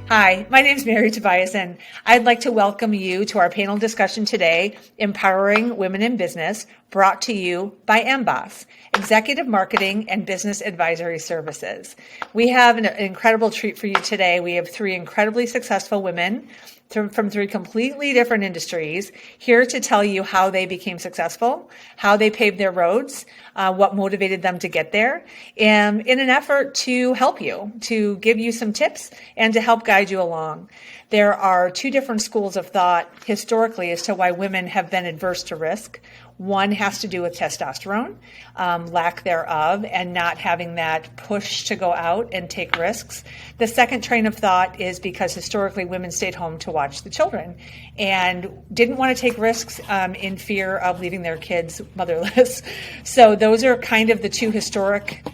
Hi, my name is Mary Tobiason. I'd like to welcome you to our panel discussion today, Empowering Women in Business, brought to you by EMBAS, Executive Marketing and Business Advisory Services. We have an incredible treat for you today. We have three incredibly successful women from three completely different industries here to tell you how they became successful, how they paved their roads, what motivated them to get there, and in an effort to help you, to give you some tips and to help guide you along. There are two different schools of thought historically as to why women have been adverse to risk. One has to do with testosterone, lack thereof, and not having that push to go out and take risks. The second train of thought is because historically women stayed home to watch the children and didn't want to take risks in fear of leaving their kids motherless. So those are kind of the two historic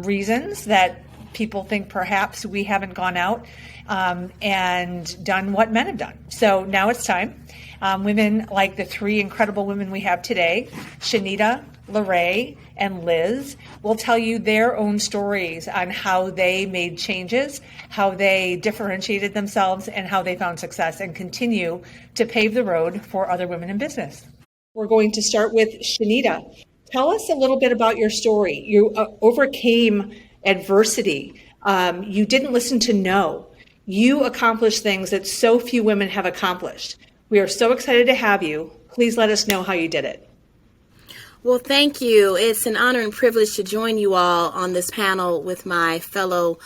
reasons that people think perhaps we haven't gone out and done what men have done. So now it's time. Women like the three incredible women we have today, Shanita, LaRae, and Liz, will tell you their own stories on how they made changes, how they differentiated themselves, and how they found success and continue to pave the road for other women in business. We're going to start with Shanita. Tell us a little bit about your story. You overcame adversity. You didn't listen to no. You accomplished things that so few women have accomplished. We are so excited to have you. Please let us know how you did it. Well, thank you. It's an honor and privilege to join you all on this panel with my fellow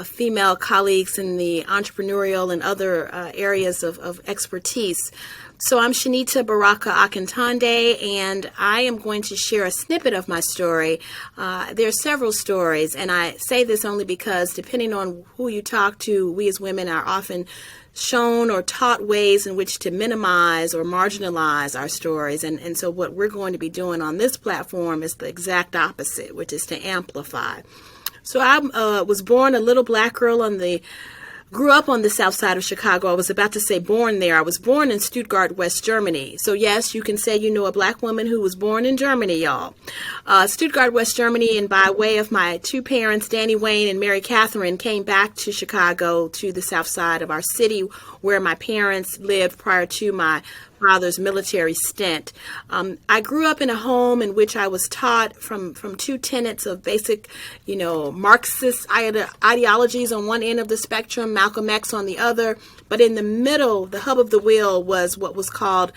female colleagues in the entrepreneurial and other areas of expertise. So I'm Shanita Baraka Akintonde, and I am going to share a snippet of my story. There are several stories, and I say this only because depending on who you talk to, we as women are often shown or taught ways in which to minimize or marginalize our stories. And so what we're going to be doing on this platform is the exact opposite, which is to amplify. So I was born a little black girl grew up on the south side of Chicago. I was about to say born there. I was born in Stuttgart, West Germany. So yes, you can say you know a black woman who was born in Germany, y'all. Stuttgart, West Germany, and by way of my two parents, Danny Wayne and Mary Catherine, came back to Chicago, to the south side of our city, where my parents lived prior to my father's military stint. I grew up in a home in which I was taught from two tenets of basic, Marxist ideologies on one end of the spectrum, Malcolm X on the other. But in the middle, the hub of the wheel was what was called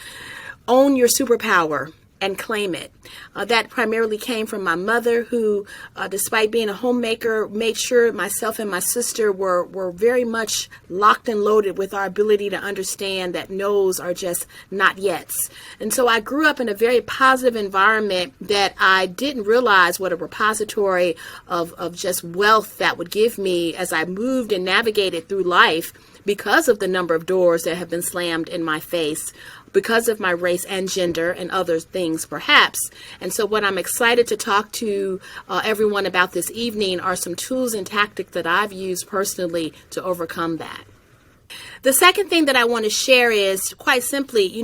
own your superpower and claim it. That primarily came from my mother, who, despite being a homemaker, made sure myself and my sister were very much locked and loaded with our ability to understand that no's are just not yets. And so I grew up in a very positive environment that I didn't realize what a repository of just wealth that would give me as I moved and navigated through life, because of the number of doors that have been slammed in my face, because of my race and gender and other things perhaps. And so what I'm excited to talk to everyone about this evening are some tools and tactics that I've used personally to overcome that. The second thing that I want to share is quite simply,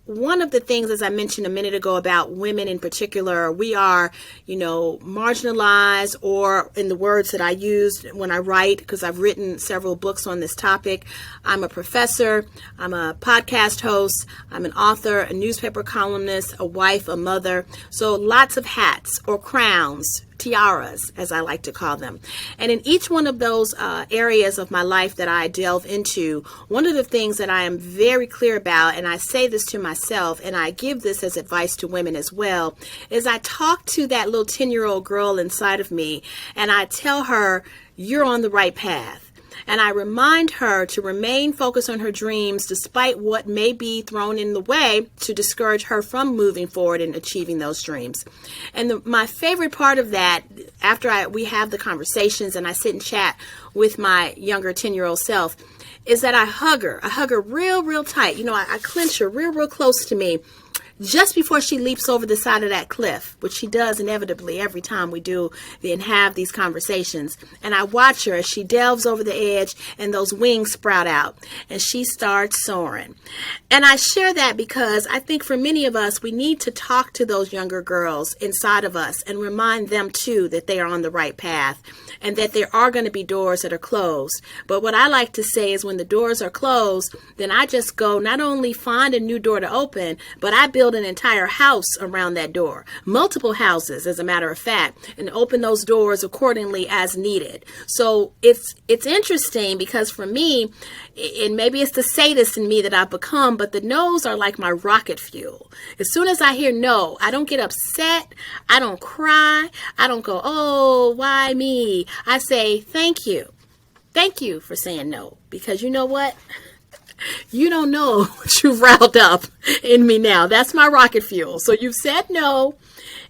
one of the things, as I mentioned a minute ago, about women in particular, we are, marginalized, or in the words that I use when I write, because I've written several books on this topic. I'm a professor, I'm a podcast host, I'm an author, a newspaper columnist, a wife, a mother. So lots of hats or crowns, tiaras, as I like to call them. And in each one of those areas of my life that I delve into, one of the things that I am very clear about, and I say this to myself, and I give this as advice to women as well, is I talk to that little 10-year-old girl inside of me, and I tell her, you're on the right path. And I remind her to remain focused on her dreams despite what may be thrown in the way to discourage her from moving forward and achieving those dreams. And my favorite part of that, after we have the conversations and I sit and chat with my younger 10-year-old self, is that I hug her. I hug her real, real tight. I clench her real, real close to me just before she leaps over the side of that cliff, which she does inevitably every time we do and have these conversations. And I watch her as she delves over the edge and those wings sprout out and she starts soaring. And I share that because I think for many of us, we need to talk to those younger girls inside of us and remind them too that they are on the right path and that there are going to be doors that are closed. But what I like to say is when the doors are closed, then I just go not only find a new door to open, but I build an entire house around that door, multiple houses, as a matter of fact, and open those doors accordingly as needed. So it's interesting because for me, and maybe it's the sadist in me that I've become, but the no's are like my rocket fuel. As soon as I hear no, I don't get upset. I don't cry. I don't go, oh, why me? I say, thank you. Thank you for saying no, because you know what? You don't know what you've riled up in me now. That's my rocket fuel. So you've said no.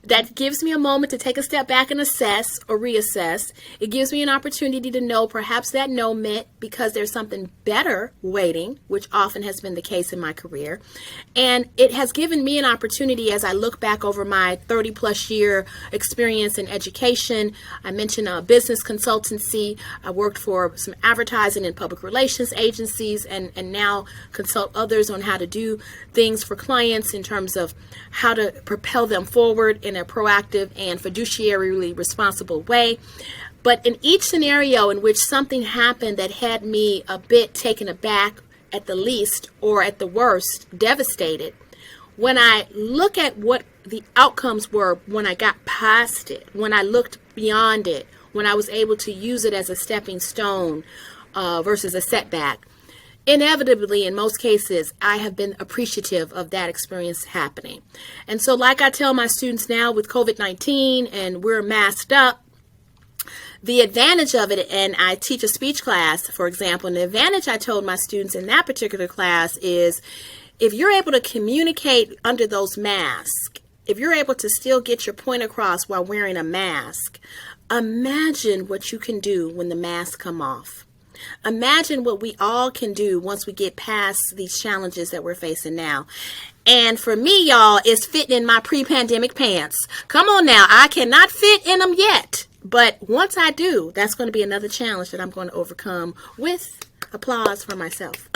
That gives me a moment to take a step back and assess or reassess. It gives me an opportunity to know perhaps that no meant because there's something better waiting, which often has been the case in my career. And it has given me an opportunity as I look back over my 30 plus year experience in education. I mentioned a business consultancy. I worked for some advertising and public relations agencies and now consult others on how to do things for clients in terms of how to propel them forward in a proactive and fiduciarily responsible way. But in each scenario in which something happened that had me a bit taken aback at the least, or at the worst, devastated, when I look at what the outcomes were when I got past it, when I looked beyond it, when I was able to use it as a stepping stone versus a setback, inevitably, in most cases, I have been appreciative of that experience happening. And so like I tell my students now with COVID-19 and we're masked up, the advantage of it, and I teach a speech class, for example, and the advantage I told my students in that particular class is if you're able to communicate under those masks, if you're able to still get your point across while wearing a mask, imagine what you can do when the masks come off. Imagine what we all can do once we get past these challenges that we're facing now. And for me, y'all, it's fitting in my pre-pandemic pants. Come on now, I cannot fit in them yet. But once I do, that's going to be another challenge that I'm going to overcome with applause for myself.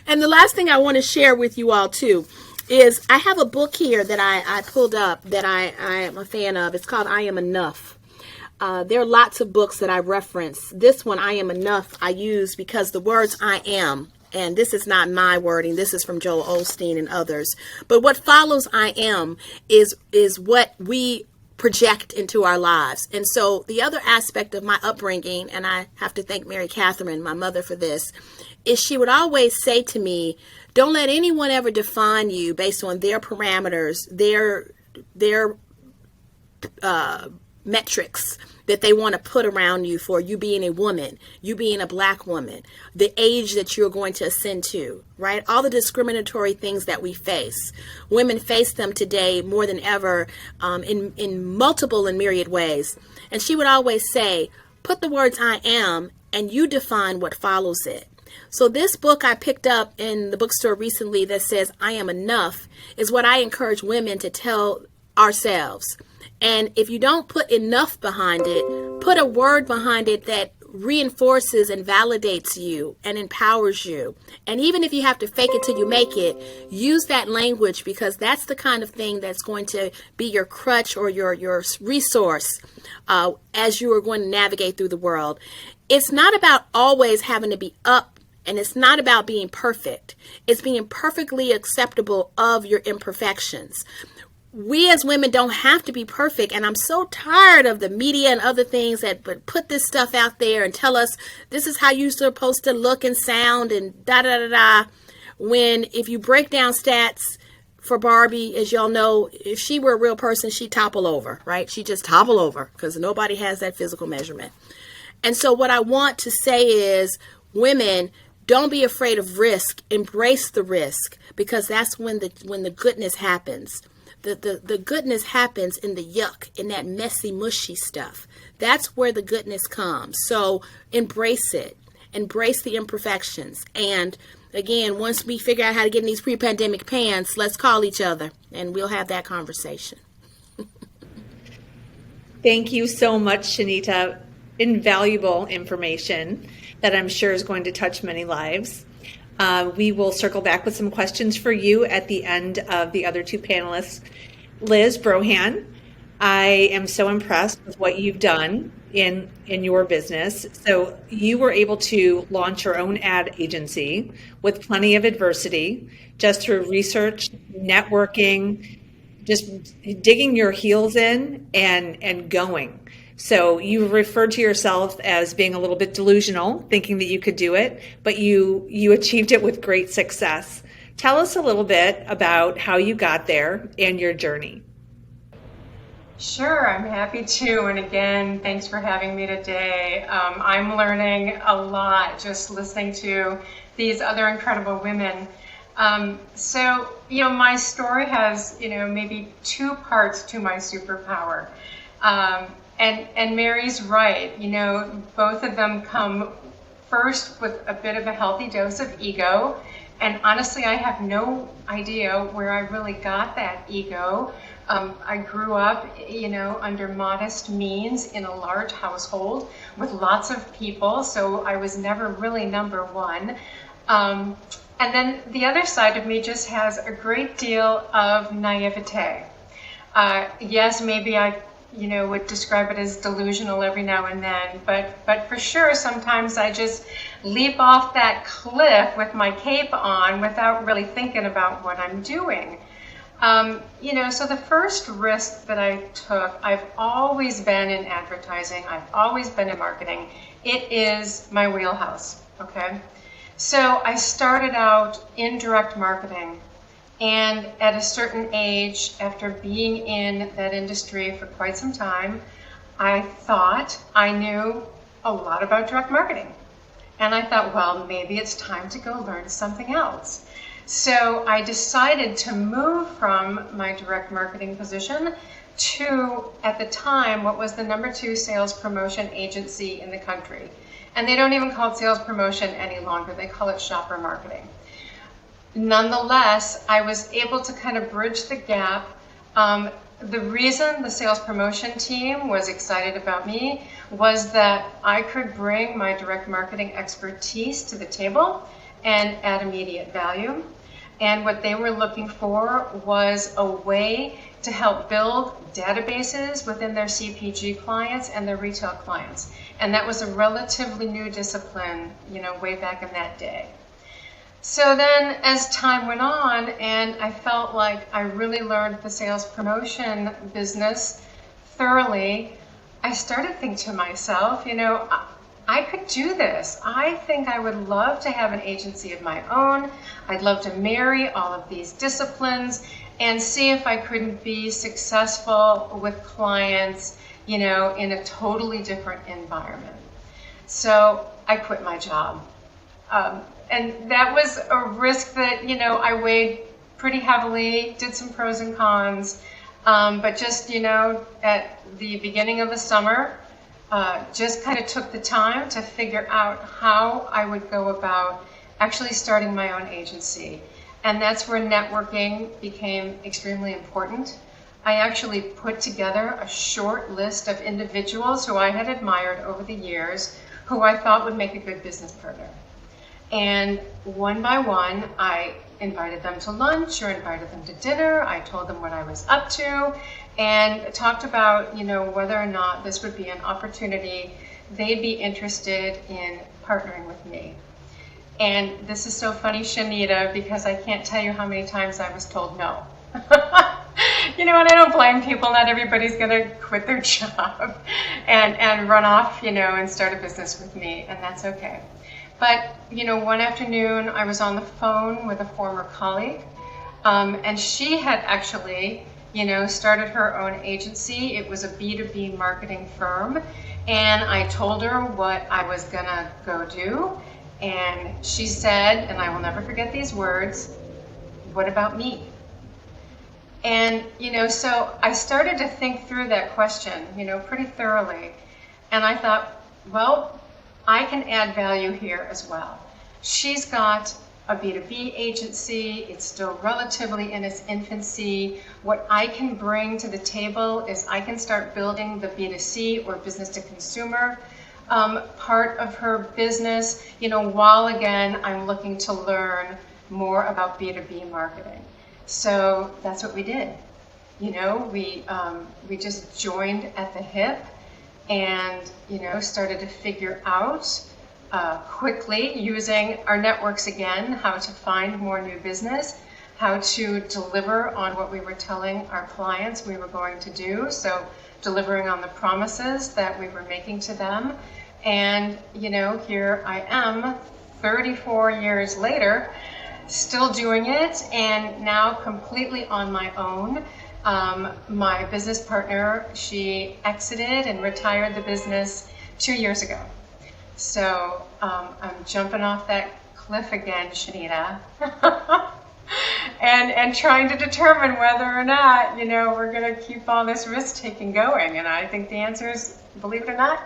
And the last thing I want to share with you all, too, is I have a book here that I pulled up that I am a fan of. It's called I Am Enough. There are lots of books that I reference. This one, I Am Enough, I use because the words I am, and this is not my wording, this is from Joel Osteen and others, but what follows I am is what we project into our lives. And so the other aspect of my upbringing, and I have to thank Mary Catherine, my mother, for this, is she would always say to me, don't let anyone ever define you based on their parameters, their metrics that they want to put around you for you being a woman, you being a black woman, the age that you're going to ascend to, right? All the discriminatory things that we face. Women face them today more than ever in multiple and myriad ways. And she would always say, put the words I am and you define what follows it. So this book I picked up in the bookstore recently that says I Am Enough is what I encourage women to tell ourselves. And if you don't put enough behind it, put a word behind it that reinforces and validates you and empowers you. And even if you have to fake it till you make it, use that language because that's the kind of thing that's going to be your crutch or your resource as you are going to navigate through the world. It's not about always having to be up, and it's not about being perfect. It's being perfectly acceptable of your imperfections. We as women don't have to be perfect, and I'm so tired of the media and other things that put this stuff out there and tell us this is how you're supposed to look and sound and da-da-da-da, when if you break down stats for Barbie, as y'all know, if she were a real person, she'd topple over, right? She'd just topple over because nobody has that physical measurement. And so what I want to say is, women, don't be afraid of risk. Embrace the risk because that's when the goodness happens. The goodness happens in the yuck, in that messy, mushy stuff. That's where the goodness comes. So embrace it. Embrace the imperfections and again, once we figure out how to get in these pre-pandemic pants, let's call each other and we'll have that conversation. Thank you so much, Shanita. Invaluable information that I'm sure is going to touch many lives. We will circle back with some questions for you at the end of the other two panelists. Liz, Brohan, I am so impressed with what you've done in your business. So you were able to launch your own ad agency with plenty of adversity, just through research, networking, just digging your heels in and going. So you referred to yourself as being a little bit delusional, thinking that you could do it, but you achieved it with great success. Tell us a little bit about how you got there and your journey. Sure, I'm happy to. And again, thanks for having me today. I'm learning a lot just listening to these other incredible women. So, my story has, maybe two parts to my superpower. And Mary's right, both of them come first with a bit of a healthy dose of ego. And honestly, I have no idea where I really got that ego. I grew up, under modest means in a large household with lots of people, so I was never really number one. And then the other side of me just has a great deal of naivete. Yes, maybe I would describe it as delusional every now and then, but for sure, sometimes I just leap off that cliff with my cape on without really thinking about what I'm doing. So the first risk that I took, I've always been in advertising, I've always been in marketing. It is my wheelhouse, okay? So I started out in direct marketing. And at a certain age, after being in that industry for quite some time, I thought I knew a lot about direct marketing. And I thought, well, maybe it's time to go learn something else. So I decided to move from my direct marketing position to, at the time, what was the #2 sales promotion agency in the country. And they don't even call it sales promotion any longer. They call it shopper marketing. Nonetheless, I was able to kind of bridge the gap. The reason the sales promotion team was excited about me was that I could bring my direct marketing expertise to the table and add immediate value. And what they were looking for was a way to help build databases within their CPG clients and their retail clients. And that was a relatively new discipline, way back in that day. So then as time went on and I felt like I really learned the sales promotion business thoroughly, I started thinking to myself, I could do this. I think I would love to have an agency of my own. I'd love to marry all of these disciplines and see if I couldn't be successful with clients, in a totally different environment. So I quit my job. And that was a risk that, I weighed pretty heavily, did some pros and cons, but just, at the beginning of the summer, just kind of took the time to figure out how I would go about actually starting my own agency. And that's where networking became extremely important. I actually put together a short list of individuals who I had admired over the years, who I thought would make a good business partner. And one by one, I invited them to lunch or invited them to dinner. I told them what I was up to and talked about, whether or not this would be an opportunity they'd be interested in partnering with me. And this is so funny, Shanita, because I can't tell you how many times I was told no. And I don't blame people. Not everybody's going to quit their job and run off, and start a business with me, and that's okay. But, one afternoon I was on the phone with a former colleague, and she had actually, started her own agency. It was a B2B marketing firm, and I told her what I was gonna go do, and she said, and I will never forget these words, "What about me?" And, so I started to think through that question, pretty thoroughly, and I thought, well, I can add value here as well. She's got a B2B agency. It's still relatively in its infancy. What I can bring to the table is I can start building the B2C or business to consumer part of her business, while again, I'm looking to learn more about B2B marketing. So that's what we did. We just joined at the hip and, started to figure out quickly, using our networks again, how to find more new business, how to deliver on what we were telling our clients we were going to do. So delivering on the promises that we were making to them. And, here I am 34 years later, still doing it, and now completely on my own. My business partner, she exited and retired the business 2 years ago. So I'm jumping off that cliff again, Shanita, and trying to determine whether or not, we're going to keep all this risk taking going. And I think the answer is, believe it or not,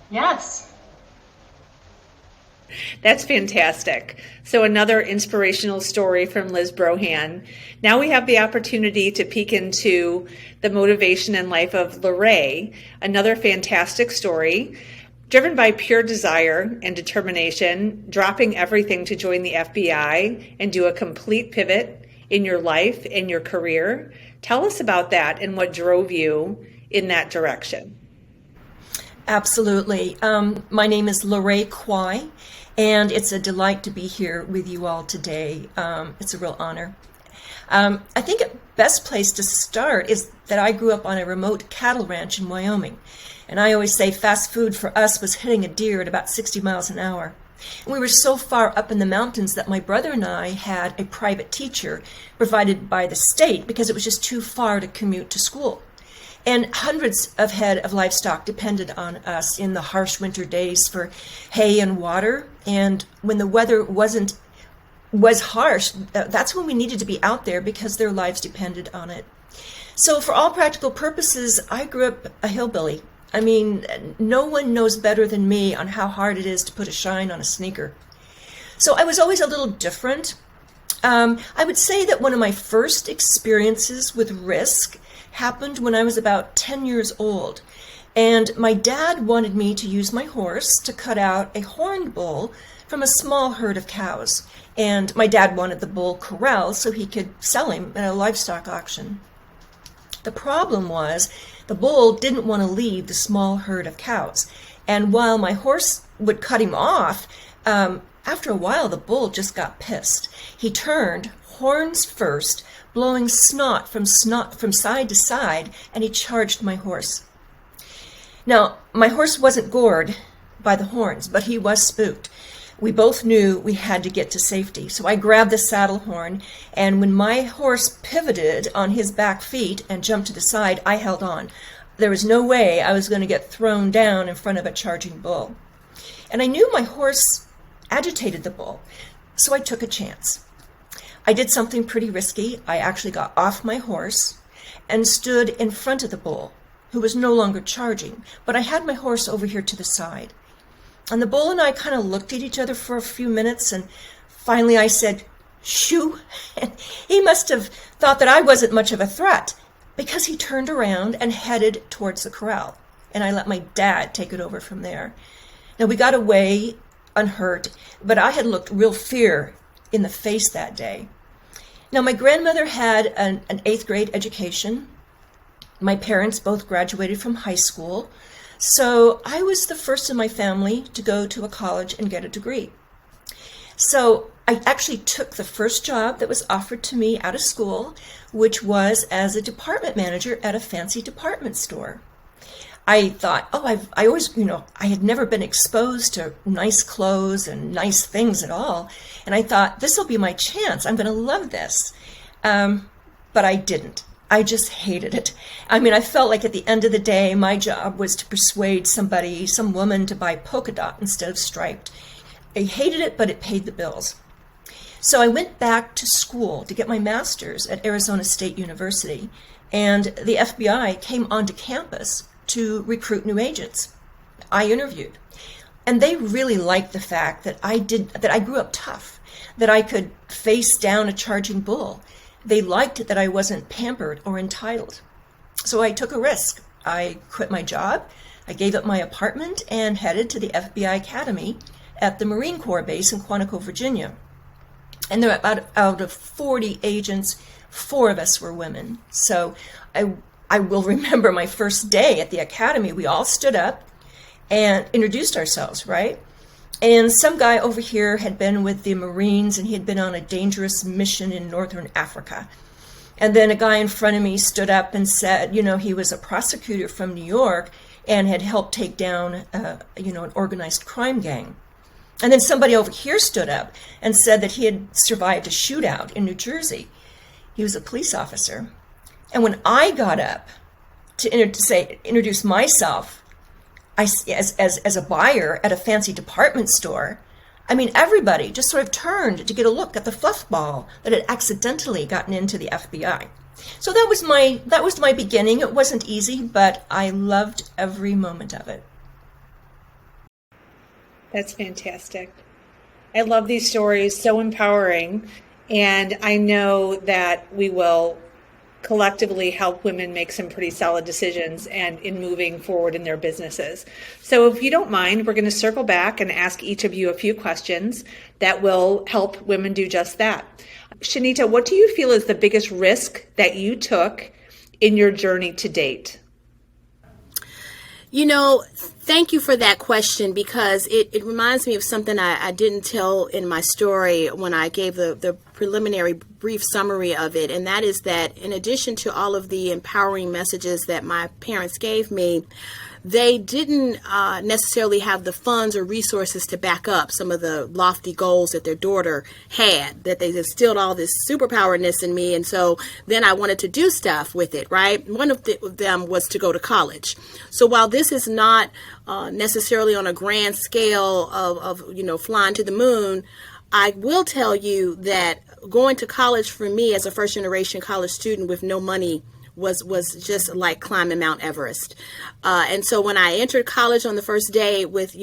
yes. That's fantastic. So another inspirational story from Liz Brohan. Now we have the opportunity to peek into the motivation and life of LaRae, another fantastic story. Driven by pure desire and determination, dropping everything to join the FBI and do a complete pivot in your life and your career. Tell us about that and what drove you in that direction. Absolutely. My name is LaRae Kwai, and it's a delight to be here with you all today. It's a real honor. I think the best place to start is that I grew up on a remote cattle ranch in Wyoming. And I always say fast food for us was hitting a deer at about 60 miles an hour. And we were so far up in the mountains that my brother and I had a private teacher provided by the state because it was just too far to commute to school. And hundreds of head of livestock depended on us in the harsh winter days for hay and water. And when the weather was harsh, that's when we needed to be out there because their lives depended on it. So for all practical purposes, I grew up a hillbilly. I mean, no one knows better than me on how hard it is to put a shine on a sneaker. So I was always a little different. I would say that one of my first experiences with risk happened when I was about 10 years old. And my dad wanted me to use my horse to cut out a horned bull from a small herd of cows. And my dad wanted the bull corralled so he could sell him at a livestock auction. The problem was the bull didn't want to leave the small herd of cows. And while my horse would cut him off, after a while the bull just got pissed. He turned, horns first, blowing snot from side to side, and he charged my horse. Now, my horse wasn't gored by the horns, but he was spooked. We both knew we had to get to safety, so I grabbed the saddle horn, and when my horse pivoted on his back feet and jumped to the side, I held on. There was no way I was going to get thrown down in front of a charging bull. And I knew my horse agitated the bull, so I took a chance. I did something pretty risky. I actually got off my horse and stood in front of the bull, who was no longer charging, but I had my horse over here to the side. And the bull and I kind of looked at each other for a few minutes, and finally I said, "Shoo!" And he must have thought that I wasn't much of a threat, because he turned around and headed towards the corral, and I let my dad take it over from there. Now, we got away unhurt, but I had looked real fear in the face that day. Now, my grandmother had an 8th grade education. My parents both graduated from high school. So I was the first in my family to go to a college and get a degree. So I actually took the first job that was offered to me out of school, which was as a department manager at a fancy department store. I thought, I always, I had never been exposed to nice clothes and nice things at all. And I thought, this will be my chance. I'm going to love this. But I didn't. I just hated it. I mean, I felt like at the end of the day, my job was to persuade some woman to buy polka dot instead of striped. I hated it, but it paid the bills. So I went back to school to get my master's at Arizona State University, and the FBI came onto campus to recruit new agents. I interviewed, and they really liked the fact that I grew up tough. that I could face down a charging bull. They liked that I wasn't pampered or entitled. So I took a risk. I quit my job, I gave up my apartment, and headed to the FBI Academy at the Marine Corps base in Quantico, Virginia. And there were out of 40 agents, 4 of us were women. So I will remember my first day at the academy. We all stood up and introduced ourselves, right? And some guy over here had been with the Marines, and he had been on a dangerous mission in northern Africa. And then a guy in front of me stood up and said, he was a prosecutor from New York and had helped take down, an organized crime gang. And then somebody over here stood up and said that he had survived a shootout in New Jersey. He was a police officer. And when I got up to introduce myself as a buyer at a fancy department store, everybody just sort of turned to get a look at the fluff ball that had accidentally gotten into the FBI. So that was my beginning. It wasn't easy, but I loved every moment of it. That's fantastic. I love these stories, so empowering. And I know that we will collectively help women make some pretty solid decisions and in moving forward in their businesses. So if you don't mind, we're going to circle back and ask each of you a few questions that will help women do just that. Shanita, what do you feel is the biggest risk that you took in your journey to date? Thank you for that question, because it reminds me of something I didn't tell in my story when I gave the preliminary brief summary of it. And that is that in addition to all of the empowering messages that my parents gave me, they didn't necessarily have the funds or resources to back up some of the lofty goals that their daughter had, that they instilled all this superpowerness in me. And so then I wanted to do stuff with it, right? One of them was to go to college. So while this is not necessarily on a grand scale of flying to the moon, I will tell you that going to college for me as a first generation college student with no money was just like climbing Mount Everest. And so when I entered college on the first day with,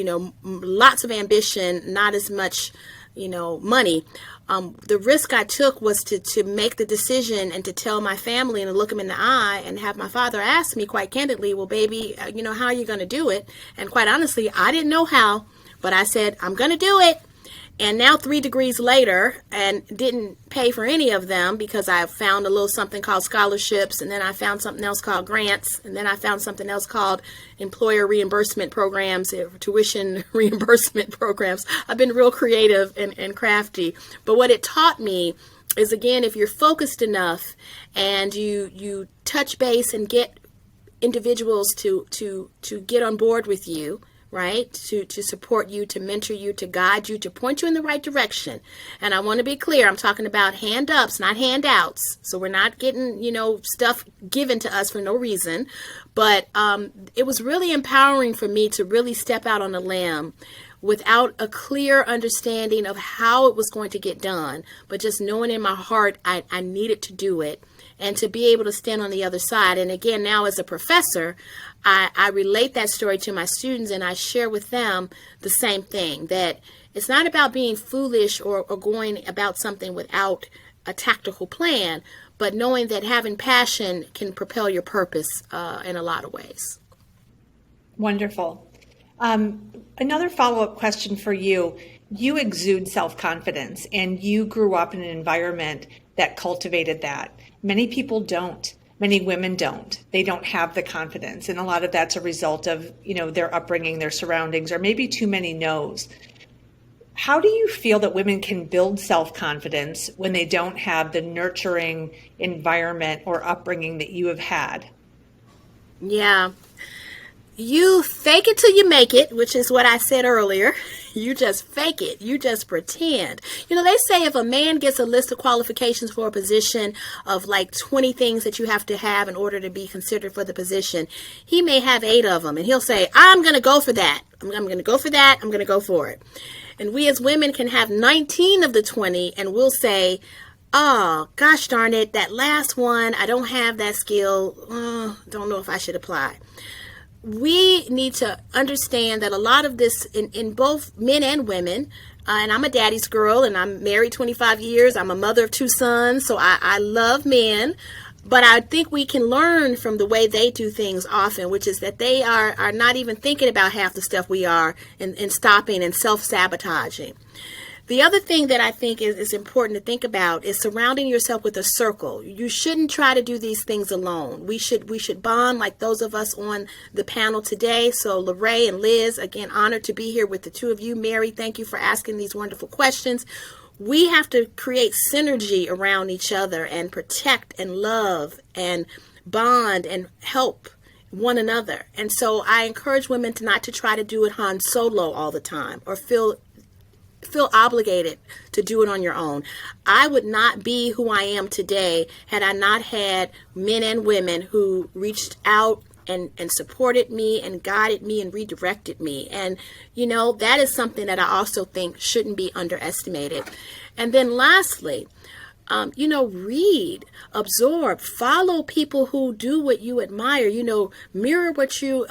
lots of ambition, not as much, money, the risk I took was to make the decision and to tell my family and to look them in the eye and have my father ask me quite candidly, well, baby, how are you going to do it? And quite honestly, I didn't know how, but I said, I'm going to do it. And now 3 degrees later, and didn't pay for any of them because I found a little something called scholarships, and then I found something else called grants, and then I found something else called employer reimbursement programs, tuition reimbursement programs. I've been real creative and crafty. But what it taught me is, again, if you're focused enough and you touch base and get individuals to get on board with you, right? To support you, to mentor you, to guide you, to point you in the right direction. And I want to be clear, I'm talking about hand ups, not handouts. So we're not getting, stuff given to us for no reason. But it was really empowering for me to really step out on a limb without a clear understanding of how it was going to get done, but just knowing in my heart I needed to do it and to be able to stand on the other side. And again, now as a professor, I relate that story to my students, and I share with them the same thing, that it's not about being foolish or going about something without a tactical plan, but knowing that having passion can propel your purpose in a lot of ways. Wonderful. Another follow-up question for you. You exude self-confidence, and you grew up in an environment that cultivated that. Many people don't. Many women don't. They don't have the confidence. And a lot of that's a result of, their upbringing, their surroundings, or maybe too many no's. How do you feel that women can build self-confidence when they don't have the nurturing environment or upbringing that you have had? Yeah. You fake it till you make it, which is what I said earlier. You just fake it. You just pretend. They say if a man gets a list of qualifications for a position of like 20 things that you have to have in order to be considered for the position, he may have 8 of them. And he'll say, I'm going to go for that. I'm going to go for that. I'm going to go for it. And we as women can have 19 of the 20, and we'll say, oh, gosh darn it, that last one, I don't have that skill. Don't know if I should apply. We need to understand that a lot of this in both men and women And I'm a daddy's girl, and I'm married 25 years. I'm a mother of 2 sons, so I love men. But I think we can learn from the way they do things often, which is that they are not even thinking about half the stuff we are, and stopping and self-sabotaging. The other thing that I think is important to think about is surrounding yourself with a circle. You shouldn't try to do these things alone. We should bond like those of us on the panel today. So LaRae and Liz, again, honored to be here with the two of you. Mary, thank you for asking these wonderful questions. We have to create synergy around each other and protect and love and bond and help one another. And so I encourage women not to try to do it Han Solo all the time or feel obligated to do it on your own. I would not be who I am today had I not had men and women who reached out and supported me and guided me and redirected me. And, that is something that I also think shouldn't be underestimated. And then lastly, read, absorb, follow people who do what you admire, mirror what you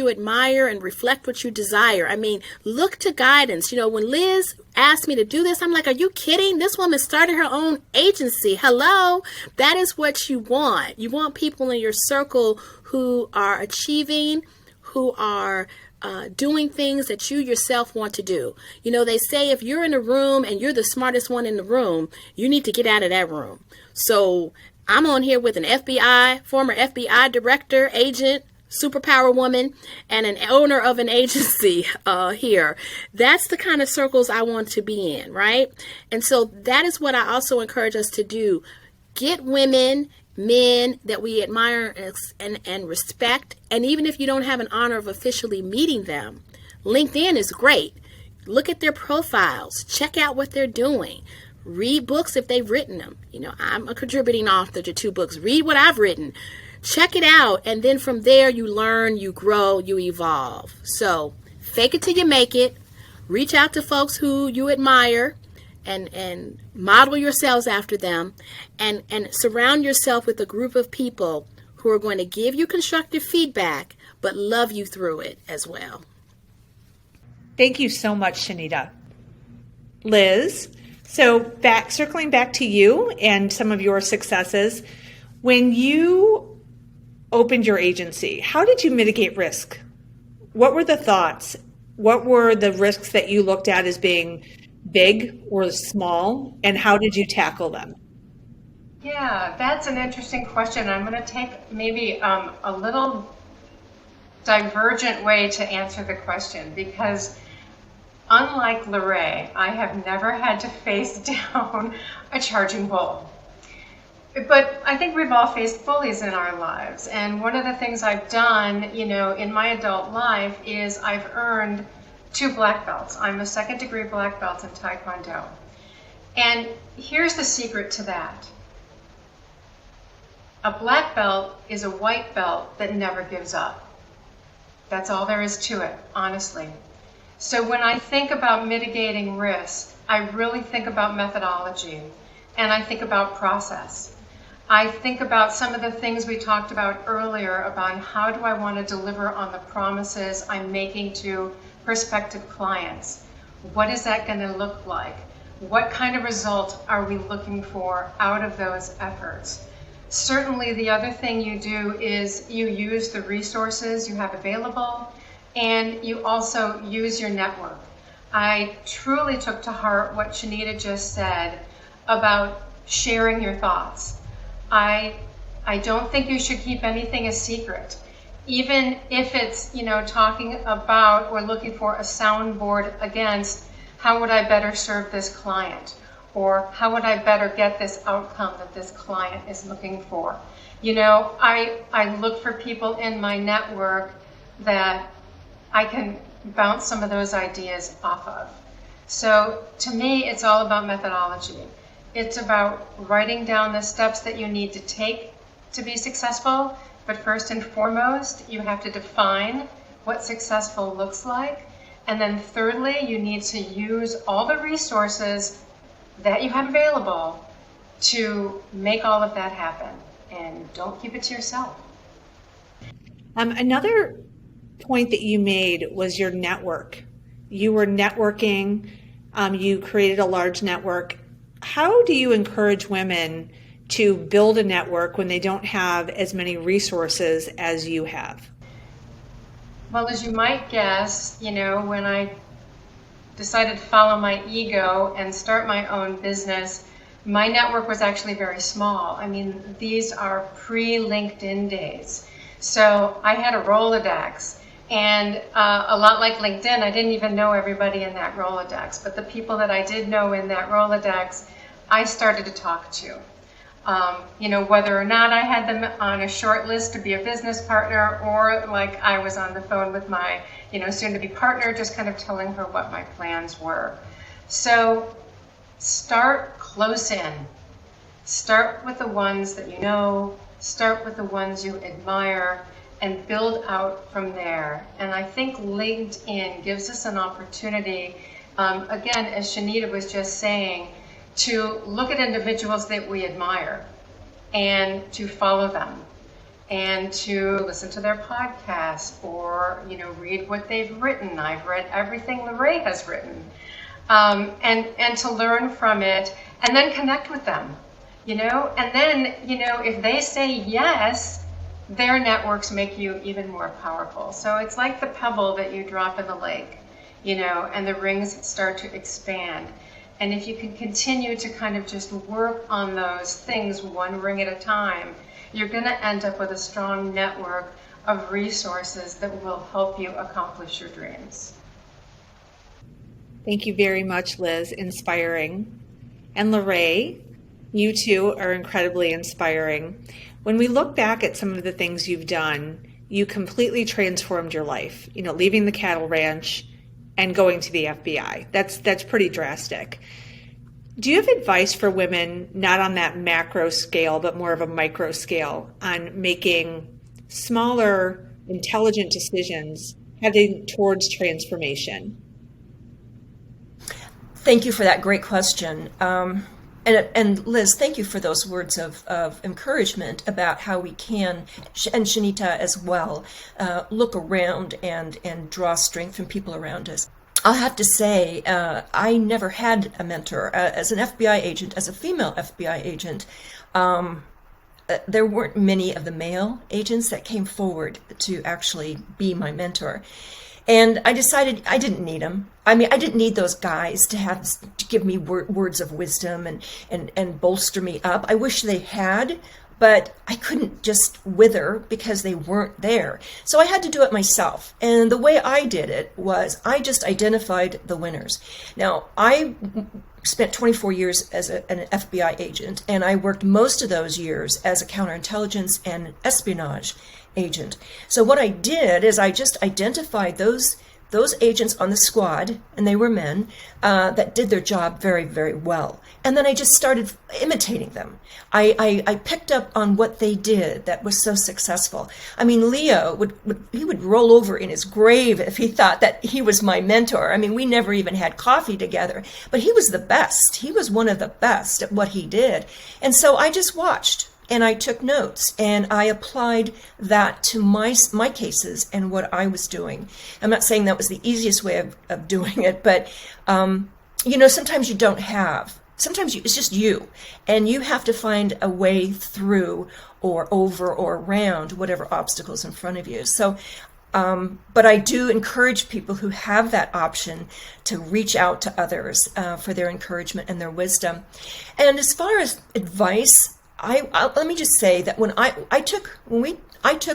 admire and reflect what you desire. I mean, look to guidance. When Liz asked me to do this, I'm like, are you kidding? This woman started her own agency. Hello. That is what you want. You want people in your circle who are achieving, who are doing things that you yourself want to do. They say if you're in a room and you're the smartest one in the room, you need to get out of that room. So I'm on here with an former FBI director, agent, superpower woman, and an owner of an agency here. That's the kind of circles I want to be in, right? And so that is what I also encourage us to do. Get women, men that we admire and respect. And even if you don't have an honor of officially meeting them, LinkedIn is great. Look at their profiles. Check out what they're doing. Read books if they've written them. I'm a contributing author to 2 books. Read what I've written. Check it out. And then from there, you learn, you grow, you evolve. So fake it till you make it. Reach out to folks who you admire and model yourselves after them, and surround yourself with a group of people who are going to give you constructive feedback, but love you through it as well. Thank you so much, Shanita. Liz, so circling back to you and some of your successes, when you opened your agency, how did you mitigate risk? What were the thoughts? What were the risks that you looked at as being big or small, and how did you tackle them? Yeah, that's an interesting question. I'm going to take maybe a little divergent way to answer the question, because unlike LaRae, I have never had to face down a charging bull. But I think we've all faced bullies in our lives. And one of the things I've done, in my adult life is I've earned 2 black belts. I'm a 2nd degree black belt in Taekwondo. And here's the secret to that. A black belt is a white belt that never gives up. That's all there is to it, honestly. So when I think about mitigating risk, I really think about methodology, and I think about process. I think about some of the things we talked about earlier about how do I want to deliver on the promises I'm making to prospective clients. What is that going to look like? What kind of result are we looking for out of those efforts? Certainly the other thing you do is you use the resources you have available, and you also use your network. I truly took to heart what Shanita just said about sharing your thoughts. I don't think you should keep anything a secret. Even if it's, talking about or looking for a soundboard against how would I better serve this client, or how would I better get this outcome that this client is looking for. I look for people in my network that I can bounce some of those ideas off of. So to me, it's all about methodology. It's about writing down the steps that you need to take to be successful. But first and foremost, you have to define what successful looks like. And then thirdly, you need to use all the resources that you have available to make all of that happen. And don't keep it to yourself. Another point that you made was your network. you were networking, you created a large network. How do you encourage women to build a network when they don't have as many resources as you have? Well, as you might guess, when I decided to follow my ego and start my own business, my network was actually very small. I mean, these are pre-LinkedIn days. So I had a Rolodex, and a lot like LinkedIn, I didn't even know everybody in that Rolodex, but the people that I did know in that Rolodex, I started to talk to. Whether or not I had them on a short list to be a business partner, or like I was on the phone with my, soon-to-be partner, just kind of telling her what my plans were. So start close in. Start with the ones that you know, start with the ones you admire, and build out from there. And I think LinkedIn gives us an opportunity, again, as Shanita was just saying, to look at individuals that we admire and to follow them and to listen to their podcasts or, read what they've written. I've read everything LaRae has written, and to learn from it and then connect with them, and then, if they say yes, their networks make you even more powerful. So it's like the pebble that you drop in the lake, and the rings start to expand. And if you can continue to kind of just work on those things one ring at a time, you're going to end up with a strong network of resources that will help you accomplish your dreams. Thank you very much, Liz. Inspiring. And LaRae, you too are incredibly inspiring. When we look back at some of the things you've done, you completely transformed your life, leaving the cattle ranch and going to the FBI. That's pretty drastic. Do you have advice for women, not on that macro scale, but more of a micro scale, on making smaller, intelligent decisions heading towards transformation? Thank you for that great question. And Liz, thank you for those words of encouragement about how we can, and Shanita as well, look around and draw strength from people around us. I'll have to say, I never had a mentor. As an FBI agent, as a female FBI agent, there weren't many of the male agents that came forward to actually be my mentor. And I decided I didn't need them. I mean, I didn't need those guys to give me words of wisdom and bolster me up. I wish they had, but I couldn't just wither because they weren't there. So I had to do it myself. And the way I did it was I just identified the winners. Now, I spent 24 years as an FBI agent, and I worked most of those years as a counterintelligence and espionage agent. So what I did is I just identified those agents on the squad, and they were men, that did their job very, very well. And then I just started imitating them. I picked up on what they did that was so successful. I mean, Leo would roll over in his grave if he thought that he was my mentor. I mean, we never even had coffee together, but he was the best. He was one of the best at what he did. And so I just watched. And I took notes and I applied that to my cases and what I was doing. I'm not saying that was the easiest way of doing it, but, sometimes you don't have. Sometimes it's just you, and you have to find a way through or over or around whatever obstacles in front of you. So, but I do encourage people who have that option to reach out to others for their encouragement and their wisdom. And as far as advice, let me just say that when I took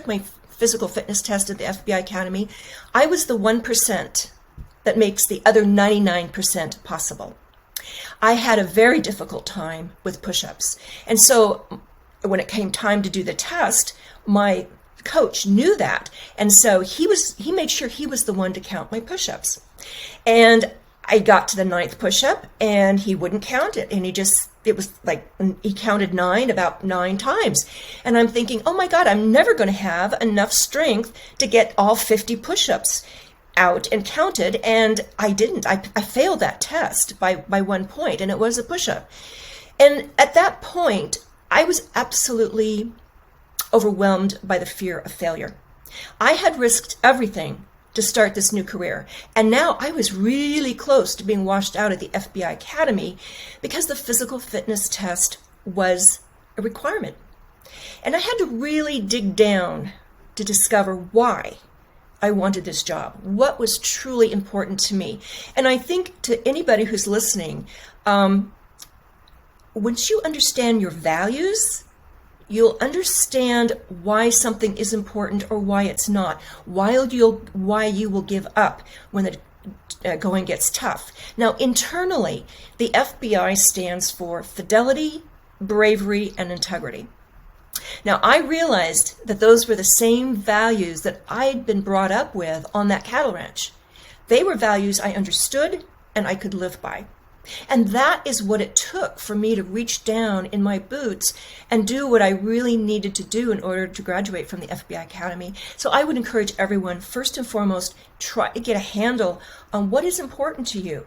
my physical fitness test at the FBI Academy, I was the 1% that makes the other 99% possible. I had a very difficult time with push-ups. And so when it came time to do the test, my coach knew that. And so he made sure he was the one to count my push-ups. And I got to the 9th push-up and he wouldn't count it. And it was like he counted 9 about 9 times. And I'm thinking, oh my God, I'm never going to have enough strength to get all 50 push-ups out and counted. And I didn't. I failed that test by 1 point, and it was a push-up. And at that point, I was absolutely overwhelmed by the fear of failure. I had risked everything to start this new career. And now I was really close to being washed out at the FBI Academy because the physical fitness test was a requirement. And I had to really dig down to discover why I wanted this job, what was truly important to me. And I think to anybody who's listening, once you understand your values, you'll understand why something is important or why it's not, why you will give up when the going gets tough. Now, internally, the FBI stands for fidelity, bravery, and integrity. Now, I realized that those were the same values that I'd been brought up with on that cattle ranch. They were values I understood and I could live by. And that is what it took for me to reach down in my boots and do what I really needed to do in order to graduate from the FBI Academy. So I would encourage everyone, first and foremost, try to get a handle on what is important to you.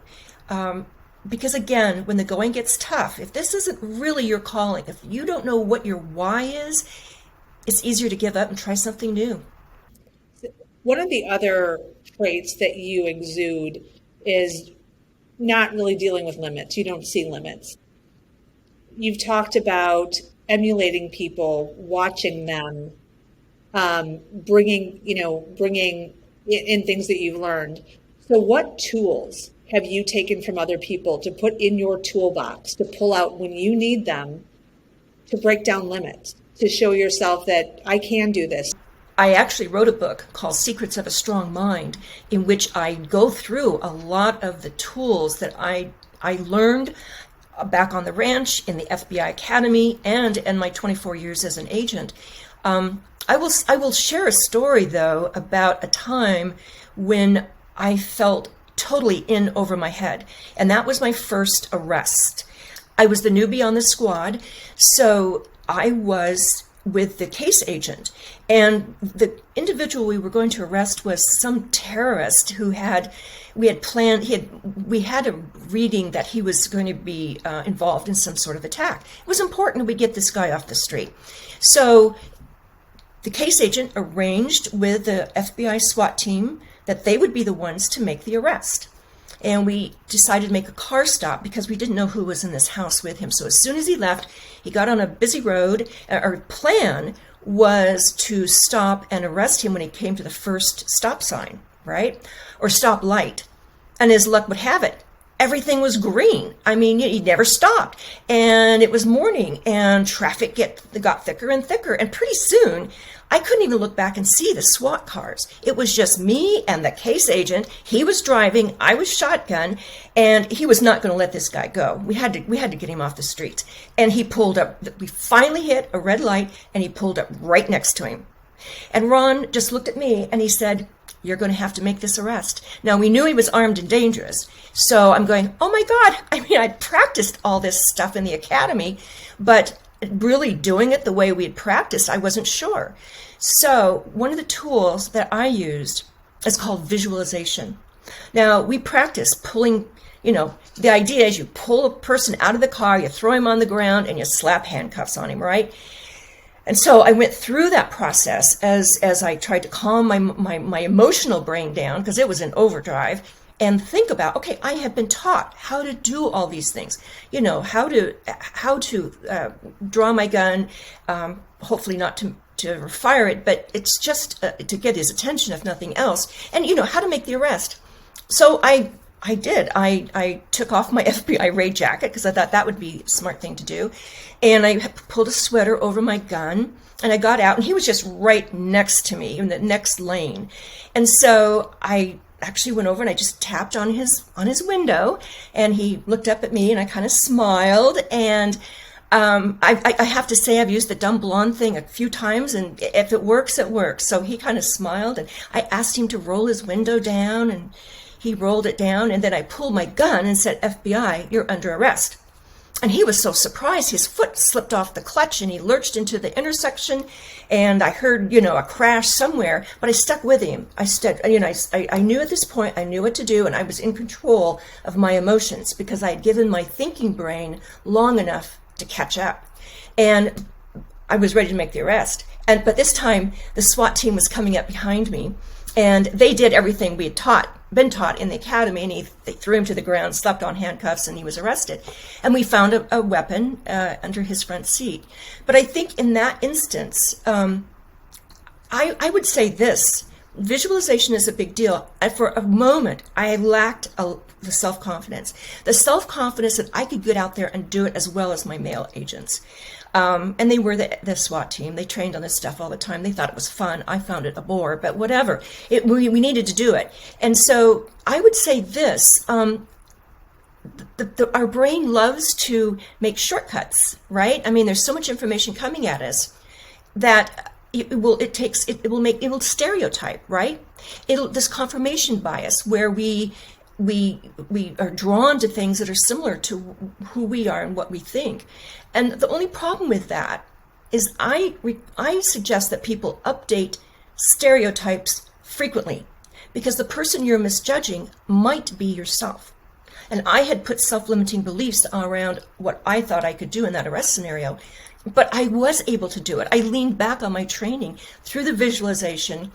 Because again, when the going gets tough, if this isn't really your calling, if you don't know what your why is, it's easier to give up and try something new. One of the other traits that you exude is not really dealing with limits. You don't see limits. You've talked about emulating people, watching them, bringing in things that you've learned. So what tools have you taken from other people to put in your toolbox, to pull out when you need them, to break down limits, to show yourself that I can do this? I actually wrote a book called Secrets of a Strong Mind, in which I go through a lot of the tools that I learned back on the ranch, in the FBI Academy, and in my 24 years as an agent. I will share a story, though, about a time when I felt totally in over my head, and that was my first arrest. I was the newbie on the squad, so I was with the case agent, and the individual we were going to arrest was some terrorist who we had a reading that he was going to be involved in some sort of attack. It was important that we get this guy off the street. So the case agent arranged with the FBI SWAT team that they would be the ones to make the arrest. And we decided to make a car stop because we didn't know who was in this house with him. So as soon as he left, he got on a busy road. Our plan was to stop and arrest him when he came to the first stop sign, right? Or stop light. And as luck would have it, everything was green. I mean, he never stopped. And it was morning, and traffic got thicker and thicker. And pretty soon, I couldn't even look back and see the SWAT cars. It was just me and the case agent. He was driving, I was shotgun, and he was not going to let this guy go. We had to get him off the streets. And he pulled up. We finally hit a red light, and he pulled up right next to him. And Ron just looked at me, and he said, "You're going to have to make this arrest." Now, we knew he was armed and dangerous. So I'm going, oh my God. I mean, I'd practiced all this stuff in the academy, but really doing it the way we had practiced, I wasn't sure. So one of the tools that I used is called visualization. Now, we practice pulling, the idea is you pull a person out of the car, you throw him on the ground, and you slap handcuffs on him, right? And so I went through that process as I tried to calm my emotional brain down, because it was in overdrive, and think about, okay, I have been taught how to do all these things, how to draw my gun, hopefully not to fire it, but it's just to get his attention, if nothing else, and how to make the arrest. So I did. I took off my FBI raid jacket because I thought that would be a smart thing to do. And I pulled a sweater over my gun, and I got out, and he was just right next to me in the next lane. And so I actually went over and I just tapped on his window, and he looked up at me, and I kind of smiled. And I have to say, I've used the dumb blonde thing a few times, and if it works, it works. So he kind of smiled, and I asked him to roll his window down, and he rolled it down, and then I pulled my gun and said, "FBI, you're under arrest." And he was so surprised, his foot slipped off the clutch, and he lurched into the intersection, and I heard, a crash somewhere, but I stuck with him. I knew at this point, I knew what to do, and I was in control of my emotions because I had given my thinking brain long enough to catch up. And I was ready to make the arrest. But this time, the SWAT team was coming up behind me, And they did everything we had been taught in the academy, and they threw him to the ground, slapped on handcuffs, and he was arrested. And we found a weapon under his front seat. But I think in that instance, I would say this. Visualization is a big deal. For a moment, I lacked the self-confidence. The self-confidence that I could get out there and do it as well as my male agents. And they were the SWAT team. They trained on this stuff all the time. They thought it was fun. I found it a bore, but whatever. We needed to do it. And so I would say this. Our brain loves to make shortcuts, right? I mean, there's so much information coming at us that it will stereotype, right? This confirmation bias where we are drawn to things that are similar to who we are and what we think. And the only problem with that is I suggest that people update stereotypes frequently, because the person you're misjudging might be yourself. And I had put self-limiting beliefs around what I thought I could do in that arrest scenario, but I was able to do it. I leaned back on my training through the visualization,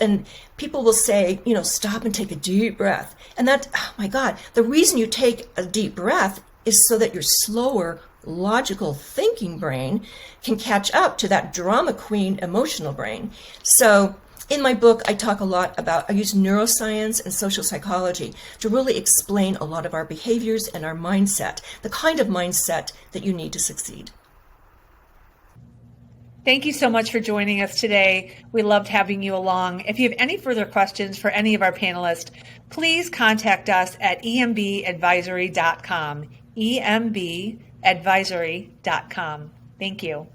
and people will say, stop and take a deep breath. And that, oh my God, the reason you take a deep breath is so that your slower, logical thinking brain can catch up to that drama queen emotional brain. So in my book, I talk a lot about, I use neuroscience and social psychology to really explain a lot of our behaviors and our mindset, the kind of mindset that you need to succeed. Thank you so much for joining us today. We loved having you along. If you have any further questions for any of our panelists, please contact us at embadvisory.com, embadvisory.com. Thank you.